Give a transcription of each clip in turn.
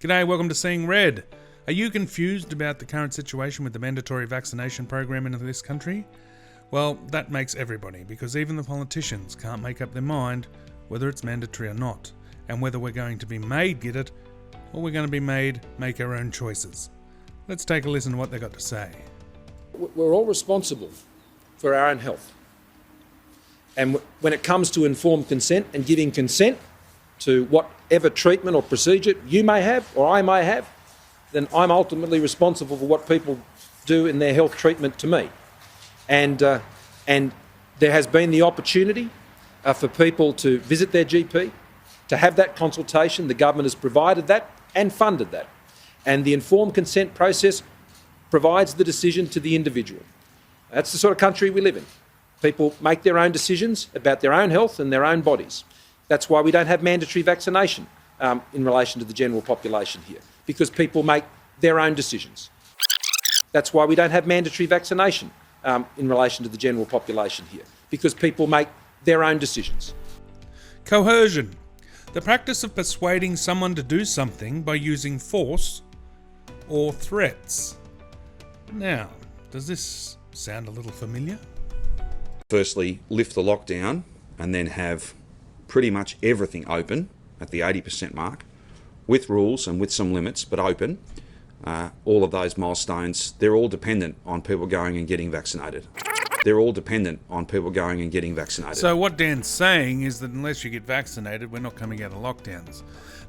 G'day, welcome to Seeing Red. Are you confused about the current situation with the mandatory vaccination program in this country? Well, that makes everybody, because even the politicians can't make up their mind whether it's mandatory or not, and whether we're going to be made get it, or we're going to be made make our own choices. Let's take a listen to what they've got to say. We're all responsible for our own health. And when it comes to informed consent and giving consent to whatever treatment or procedure you may have or I may have, then I'm ultimately responsible for what people do in their health treatment to me. And there has been the opportunity for people to visit their GP, to have that consultation. The government has provided that and funded that. And the informed consent process provides the decision to the individual. That's the sort of country we live in. People make their own decisions about their own health and their own bodies. That's why we don't have mandatory vaccination in relation to the general population here, because people make their own decisions. That's why we don't have mandatory vaccination in relation to the general population here, because people make their own decisions. Coercion. The practice of persuading someone to do something by using force or threats. Now, does this sound a little familiar? Firstly, lift the lockdown and then have pretty much everything open at the 80% mark, with rules and with some limits, but open. All of those milestones, they're all dependent on people going and getting vaccinated. They're all dependent on people going and getting vaccinated. So what Dan's saying is that unless you get vaccinated, we're not coming out of lockdowns.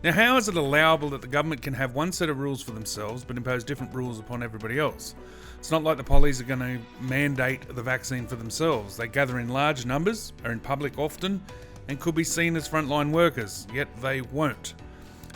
Now, how is it allowable that the government can have one set of rules for themselves but impose different rules upon everybody else? It's not like the police are going to mandate the vaccine for themselves. They gather in large numbers, are in public often, and could be seen as frontline workers, yet they won't.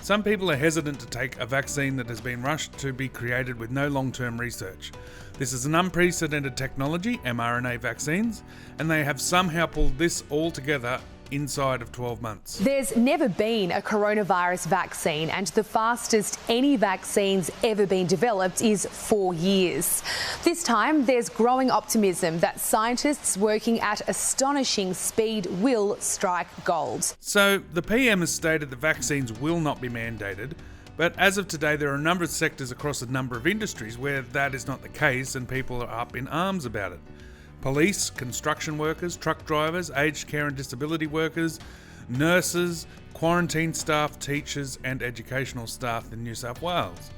Some people are hesitant to take a vaccine that has been rushed to be created with no long-term research. This is an unprecedented technology, mRNA vaccines, and they have somehow pulled this all together inside of 12 months. There's never been a coronavirus vaccine, and the fastest any vaccine's ever been developed is 4 years. This time, there's growing optimism that scientists working at astonishing speed will strike gold. So, the PM has stated that vaccines will not be mandated, but as of today, there are a number of sectors across a number of industries where that is not the case and people are up in arms about it. Police, construction workers, truck drivers, aged care and disability workers, nurses, quarantine staff, teachers and educational staff in New South Wales.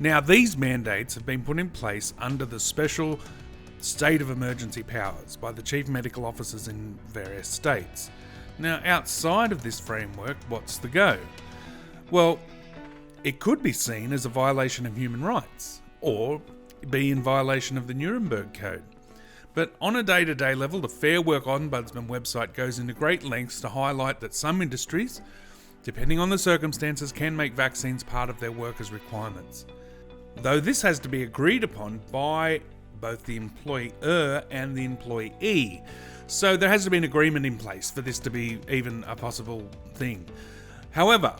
Now, these mandates have been put in place under the special state of emergency powers by the chief medical officers in various states. Now, outside of this framework, what's the go? Well, it could be seen as a violation of human rights or be in violation of the Nuremberg Code. But on a day-to-day level, the Fair Work Ombudsman website goes into great lengths to highlight that some industries, depending on the circumstances, can make vaccines part of their workers' requirements. Though this has to be agreed upon by both the employer and the employee. So there has to be an agreement in place for this to be even a possible thing. However,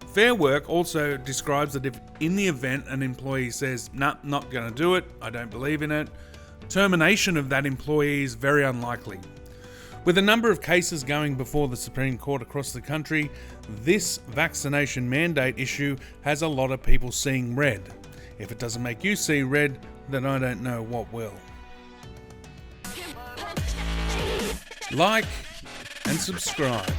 Fair Work also describes that if in the event an employee says, "Nah, not going to do it, I don't believe in it," termination of that employee is very unlikely. With a number of cases going before the Supreme Court across the country, this vaccination mandate issue has a lot of people seeing red. If it doesn't make you see red, then I don't know what will. Like and subscribe.